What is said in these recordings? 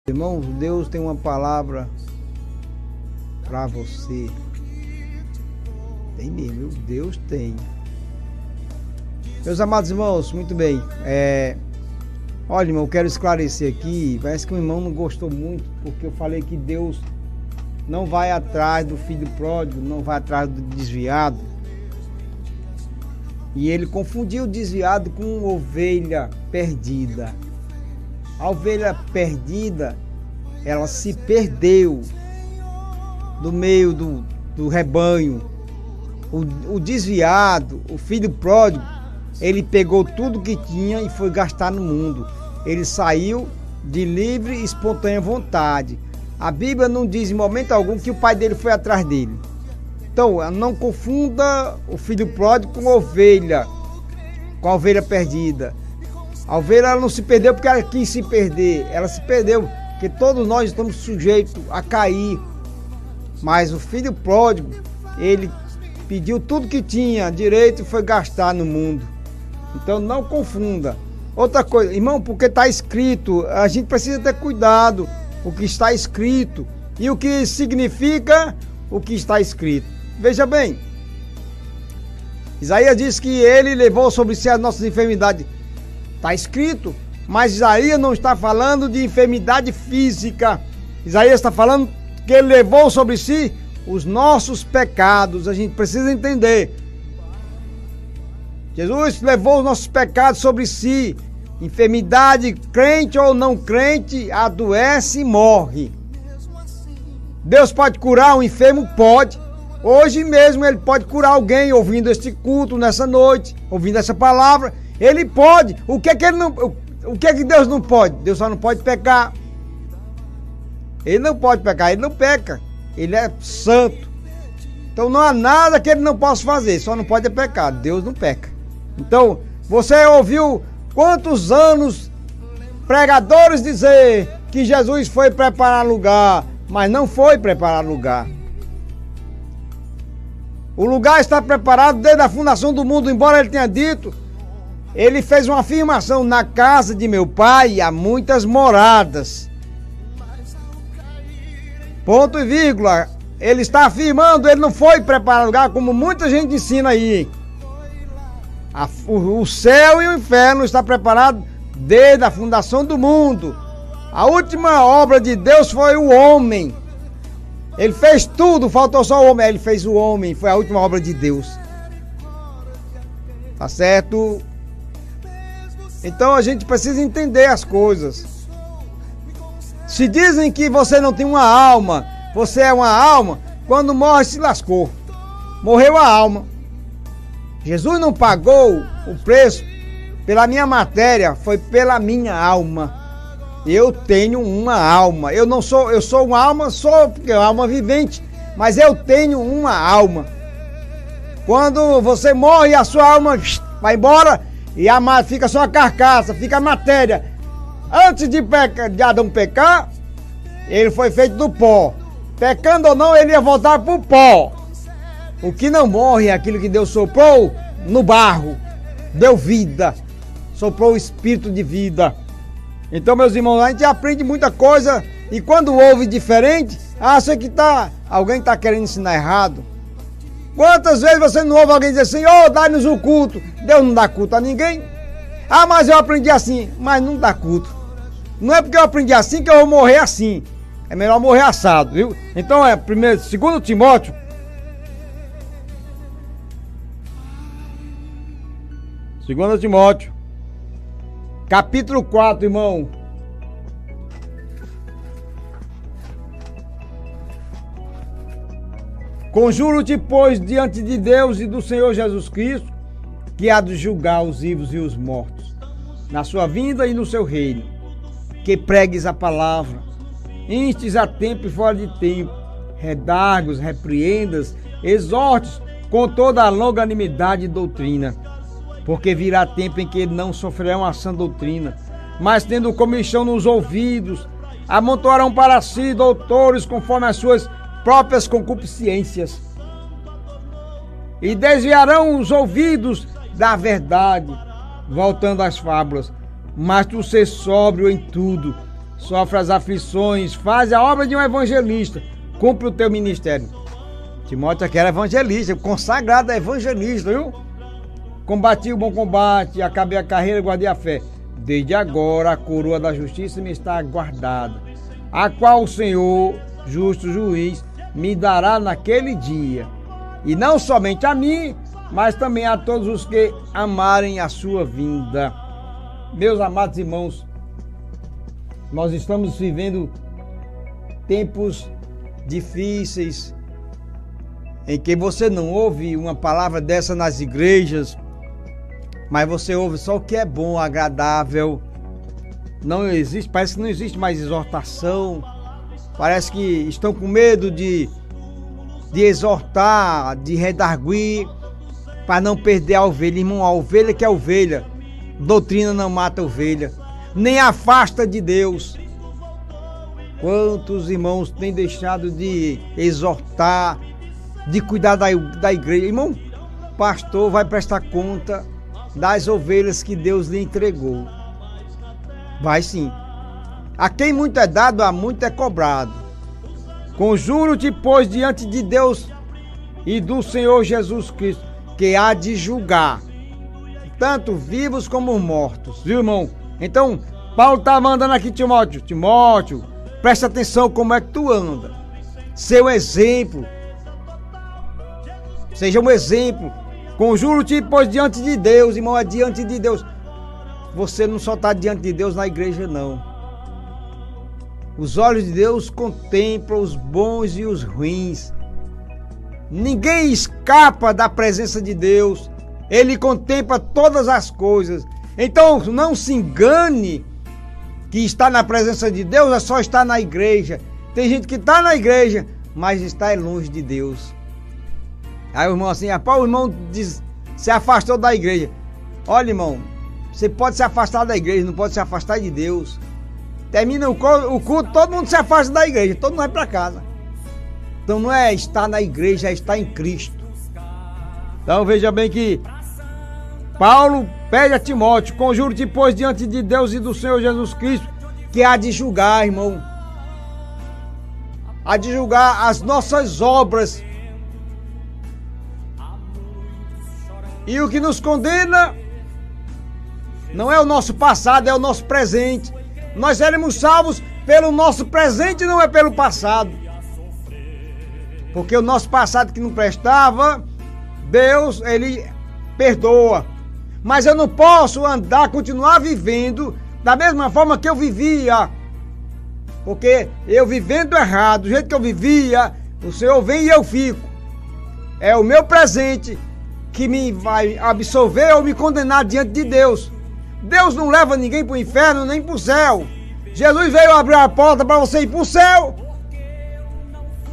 Irmãos, Deus tem uma palavra para você. Tem mesmo, Deus tem. Meus amados irmãos, muito bem. Olha, irmão, eu quero esclarecer aqui. Parece que o irmão não gostou muito, porque eu falei que Deus não vai atrás do filho pródigo, não vai atrás do desviado. E ele confundiu o desviado com ovelha perdida. A ovelha perdida, ela se perdeu do meio do rebanho. O desviado, o filho pródigo, ele pegou tudo que tinha e foi gastar no mundo. Ele saiu de livre e espontânea vontade. A Bíblia não diz em momento algum que o pai dele foi atrás dele. Então, não confunda o filho pródigo com a ovelha perdida. A ovelha ela não se perdeu porque ela quis se perder. Ela se perdeu porque todos nós estamos sujeitos a cair. Mas o filho pródigo, ele pediu tudo que tinha direito e foi gastar no mundo. Então não confunda. Outra coisa, irmão, porque está escrito, a gente precisa ter cuidado o que está escrito e o que significa o que está escrito. Veja bem, Isaías diz que ele levou sobre si as nossas enfermidades. Está escrito, mas Isaías não está falando de enfermidade física. Isaías está falando que ele levou sobre si os nossos pecados. A gente precisa entender. Jesus levou os nossos pecados sobre si. Enfermidade, crente ou não crente, adoece e morre. Deus pode curar um enfermo? Pode. Hoje mesmo ele pode curar alguém ouvindo este culto nessa noite, ouvindo essa palavra. Ele pode. O que é que Deus não pode? Deus só não pode pecar. Ele não pode pecar, ele não peca. Ele é santo. Então não há nada que ele não possa fazer, só não pode pecar. Deus não peca. Então, você ouviu quantos anos pregadores dizer que Jesus foi preparar lugar, mas não foi preparar lugar. O lugar está preparado desde a fundação do mundo, embora ele tenha dito. Ele fez uma afirmação: na casa de meu pai há muitas moradas. Ponto e vírgula. Ele está afirmando, ele não foi preparar lugar, como muita gente ensina aí. O céu e o inferno está preparado desde a fundação do mundo. A última obra de Deus foi o homem. Ele fez tudo, faltou só o homem. Ele fez o homem, foi a última obra de Deus. Tá certo? Então a gente precisa entender as coisas. Se dizem que você não tem uma alma, você é uma alma, quando morre se lascou. Morreu a alma. Jesus não pagou o preço pela minha matéria, foi pela minha alma. Eu tenho uma alma. Eu sou uma alma, porque é uma alma vivente, mas eu tenho uma alma. Quando você morre, a sua alma vai embora e fica só a carcaça, fica a matéria. Antes de Adão pecar, ele foi feito do pó. Pecando ou não, ele ia voltar para o pó. O que não morre é aquilo que Deus soprou no barro. Deu vida. Soprou o espírito de vida. Então, meus irmãos, a gente aprende muita coisa. E quando ouve diferente, acha que alguém está querendo ensinar errado. Quantas vezes você não ouve alguém dizer assim: dá-nos o culto. Deus não dá culto a ninguém. Mas eu aprendi assim. Mas não dá culto. Não é porque eu aprendi assim que eu vou morrer assim. É melhor morrer assado, viu? Então segundo Timóteo, capítulo 4, irmão. Conjuro-te, pois, diante de Deus e do Senhor Jesus Cristo, que há de julgar os vivos e os mortos, na sua vinda e no seu reino, que pregues a palavra, instes a tempo e fora de tempo, redargos, repreendas, exortes com toda a longanimidade e doutrina, porque virá tempo em que ele não sofrerão a sã doutrina, mas tendo comichão nos ouvidos, amontoarão para si doutores conforme as suas próprias concupiscências, e desviarão os ouvidos da verdade, voltando às fábulas. Mas tu ser sóbrio em tudo, sofre as aflições, faz a obra de um evangelista, cumpre o teu ministério. Timóteo aqui era evangelista, consagrado a evangelista, viu? Combati o bom combate, acabei a carreira, guardei a fé. Desde agora a coroa da justiça me está guardada, a qual o Senhor, justo juiz, me dará naquele dia. E não somente a mim, mas também a todos os que amarem a sua vinda. Meus amados irmãos, nós estamos vivendo tempos difíceis, em que você não ouve uma palavra dessa nas igrejas, mas você ouve só o que é bom, agradável. Não existe, parece que não existe mais exortação. Parece que estão com medo de exortar, de redarguir, para não perder a ovelha. Irmão, a ovelha que é ovelha, doutrina não mata a ovelha, nem afasta de Deus. Quantos irmãos têm deixado de exortar, de cuidar da igreja? Irmão, pastor vai prestar conta das ovelhas que Deus lhe entregou. Vai sim. A quem muito é dado, a muito é cobrado. Conjuro-te, pois, diante de Deus e do Senhor Jesus Cristo, que há de julgar tanto vivos como mortos. Viu, irmão? Então, Paulo está mandando aqui, Timóteo, presta atenção como é que tu anda. Seu exemplo. Seja um exemplo. Conjuro-te, pois, diante de Deus, irmão, é diante de Deus. Você não só está diante de Deus na igreja, não. Os olhos de Deus contemplam os bons e os ruins. Ninguém escapa da presença de Deus. Ele contempla todas as coisas. Então, não se engane que está na presença de Deus é só estar na igreja. Tem gente que está na igreja, mas está longe de Deus. Aí o irmão assim, o irmão se afastou da igreja. Olha, irmão, você pode se afastar da igreja, não pode se afastar de Deus. Termina o culto, todo mundo se afasta da igreja, todo mundo vai para casa. Então não é estar na igreja, é estar em Cristo. Então veja bem que Paulo pede a Timóteo, conjuro-te, pois, diante de Deus e do Senhor Jesus Cristo, que há de julgar, irmão. Há de julgar as nossas obras. E o que nos condena não é o nosso passado, é o nosso presente. Nós seremos salvos pelo nosso presente, não é pelo passado. Porque o nosso passado que não prestava, Deus, Ele perdoa. Mas eu não posso continuar vivendo da mesma forma que eu vivia. Porque eu vivendo errado, do jeito que eu vivia, o Senhor vem e eu fico. É o meu presente que me vai absolver ou me condenar diante de Deus. Deus não leva ninguém para o inferno nem para o céu. Jesus veio abrir a porta para você ir para o céu.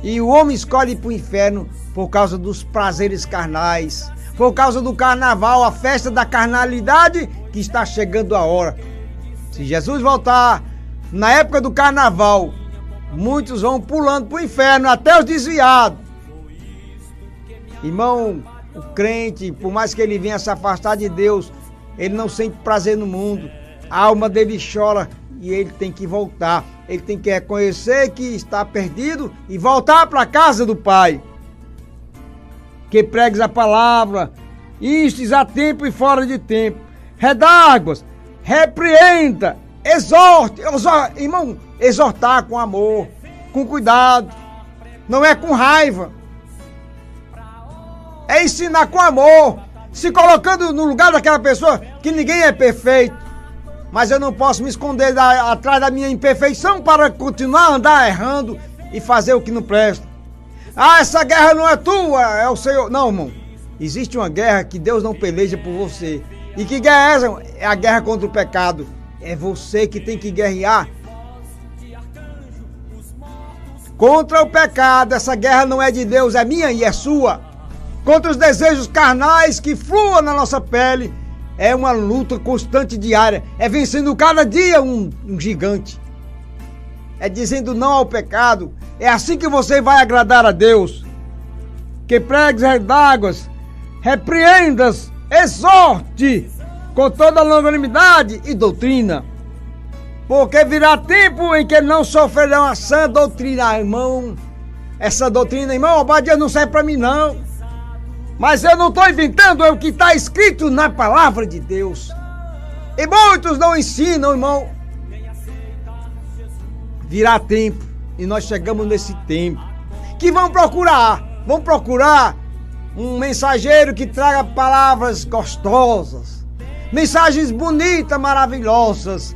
E o homem escolhe ir para o inferno por causa dos prazeres carnais, por causa do carnaval, a festa da carnalidade que está chegando a hora. Se Jesus voltar na época do carnaval, muitos vão pulando para o inferno, até os desviados. Irmão, o crente, por mais que ele venha se afastar de Deus, ele não sente prazer no mundo. A alma dele chora e ele tem que voltar. Ele tem que reconhecer que está perdido e voltar para a casa do Pai. Que pregues a palavra, instes a tempo e fora de tempo. Redarguas, repreenda, exorte. Irmão, exortar com amor, com cuidado. Não é com raiva. É ensinar com amor, se colocando no lugar daquela pessoa que ninguém é perfeito. Mas eu não posso me esconder atrás da minha imperfeição para continuar a andar errando e fazer o que não presta. Ah, essa guerra não é tua, é o Senhor. Não, irmão. Existe uma guerra que Deus não peleja por você. E que guerra é essa? É a guerra contra o pecado. É você que tem que guerrear contra o pecado. Essa guerra não é de Deus, é minha e é sua. Contra os desejos carnais que fluam na nossa pele. É uma luta constante diária. É vencendo cada dia um gigante. É dizendo não ao pecado. É assim que você vai agradar a Deus. Que pregues redáguas, repreendas, exorte com toda longanimidade e doutrina. Porque virá tempo em que não sofrerão a sã doutrina, irmão. Essa doutrina, irmão, Obadias, não serve para mim, não. Mas eu não estou inventando, é o que está escrito na palavra de Deus. E muitos não ensinam, irmão. Virá tempo, e nós chegamos nesse tempo, que vão procurar um mensageiro que traga palavras gostosas, mensagens bonitas, maravilhosas,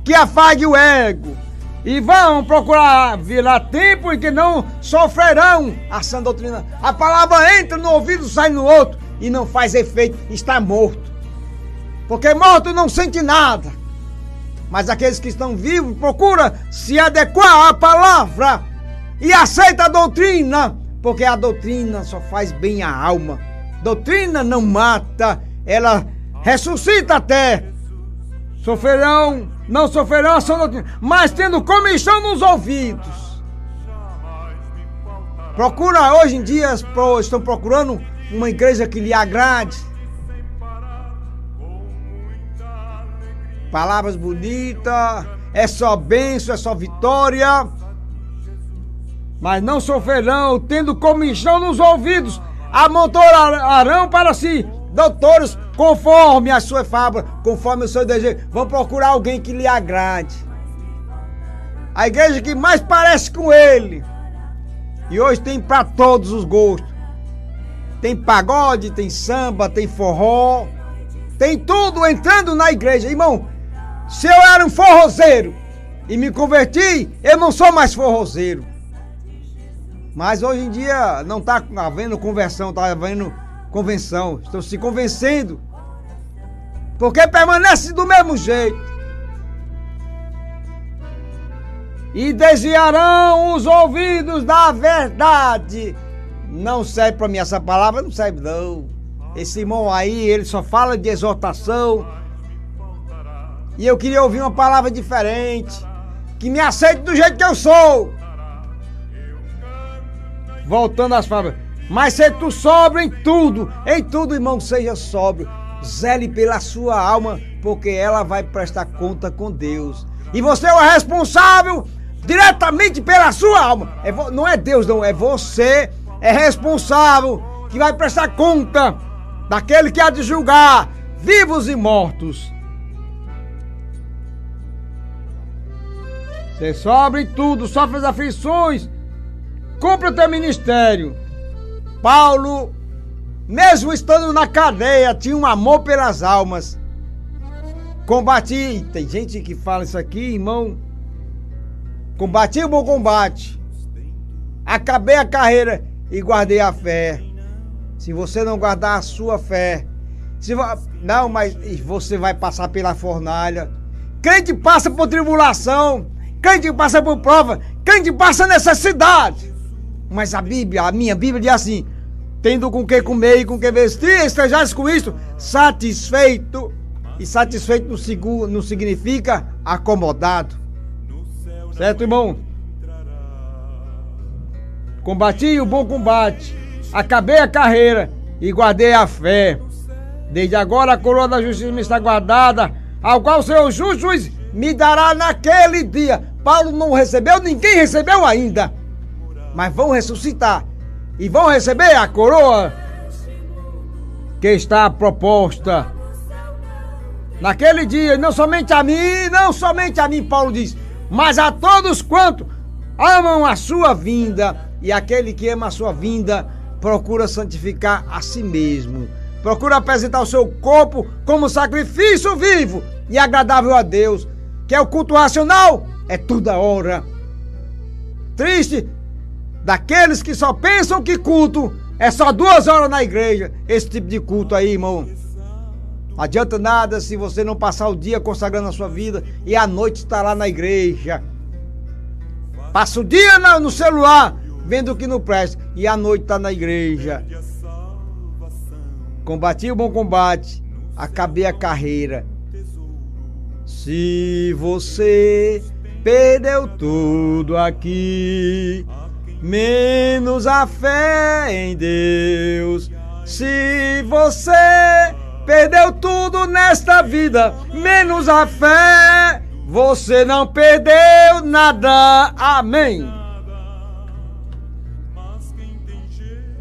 que afague o ego. E vão procurar, virá tempo em que não sofrerão a sã doutrina. A palavra entra no ouvido, sai no outro e não faz efeito, está morto. Porque morto não sente nada. Mas aqueles que estão vivos procuram se adequar à palavra e aceita a doutrina, porque a doutrina só faz bem à alma. Doutrina não mata, ela ressuscita até. Não sofrerão a sã doutrina, mas tendo comichão nos ouvidos. Procura hoje em dia, estão procurando uma igreja que lhe agrade. Palavras bonitas, é só bênção, é só vitória. Mas não sofrerão, tendo comichão nos ouvidos, amontoarão para si doutores conforme a sua fábula, conforme o seu desejo. Vão procurar alguém que lhe agrade. A igreja que mais parece com ele. E hoje tem para todos os gostos. Tem pagode, tem samba, tem forró. Tem tudo entrando na igreja. Irmão, se eu era um forrozeiro e me converti, eu não sou mais forrozeiro. Mas hoje em dia não está havendo conversão, está havendo convenção. Estão se convencendo. Porque permanece do mesmo jeito. E desviarão os ouvidos da verdade. Não serve para mim essa palavra, não serve não. Esse irmão aí, ele só fala de exortação. E eu queria ouvir uma palavra diferente, que me aceite do jeito que eu sou. Voltando às palavras. Mas se tu sóbrio em tudo, irmão, seja sóbrio. Zele pela sua alma, porque ela vai prestar conta com Deus. E você é o responsável diretamente pela sua alma. Não é Deus, não, é você, é responsável, que vai prestar conta daquele que há de julgar vivos e mortos. Você sofre tudo, sofre as aflições, cumpre o teu ministério. Paulo, mesmo estando na cadeia, tinha um amor pelas almas. Combati, tem gente que fala isso aqui, irmão. Combati o bom combate. Acabei a carreira e guardei a fé. Se você não guardar a sua fé, não, mas você vai passar pela fornalha. Crente passa por tribulação, crente passa por prova, crente passa necessidade. Mas a minha Bíblia diz assim: tendo com que comer e com que vestir, estejais com isto satisfeito. E satisfeito não significa acomodado. Certo, irmão? Combati o bom combate, acabei a carreira e guardei a fé. Desde agora a coroa da justiça me está guardada, ao qual o Senhor justo juiz me dará naquele dia. Paulo não recebeu, ninguém recebeu ainda. Mas vão ressuscitar e vão receber a coroa que está proposta naquele dia. Não somente a mim, Paulo diz, mas a todos quanto amam a sua vinda. E aquele que ama a sua vinda procura santificar a si mesmo, procura apresentar o seu corpo como sacrifício vivo e agradável a Deus, que é o culto racional, é toda hora. Triste daqueles que só pensam que culto é só 2 horas na igreja. Esse tipo de culto aí, irmão, não adianta nada se você não passar o dia consagrando a sua vida e à noite estar lá na igreja. Passa o dia no celular vendo o que não presta e à noite está na igreja. Combati o bom combate, acabei a carreira. Se você perdeu tudo aqui, menos a fé em Deus. Se você perdeu tudo nesta vida, menos a fé, você não perdeu nada. Amém. Mas quem tem jeito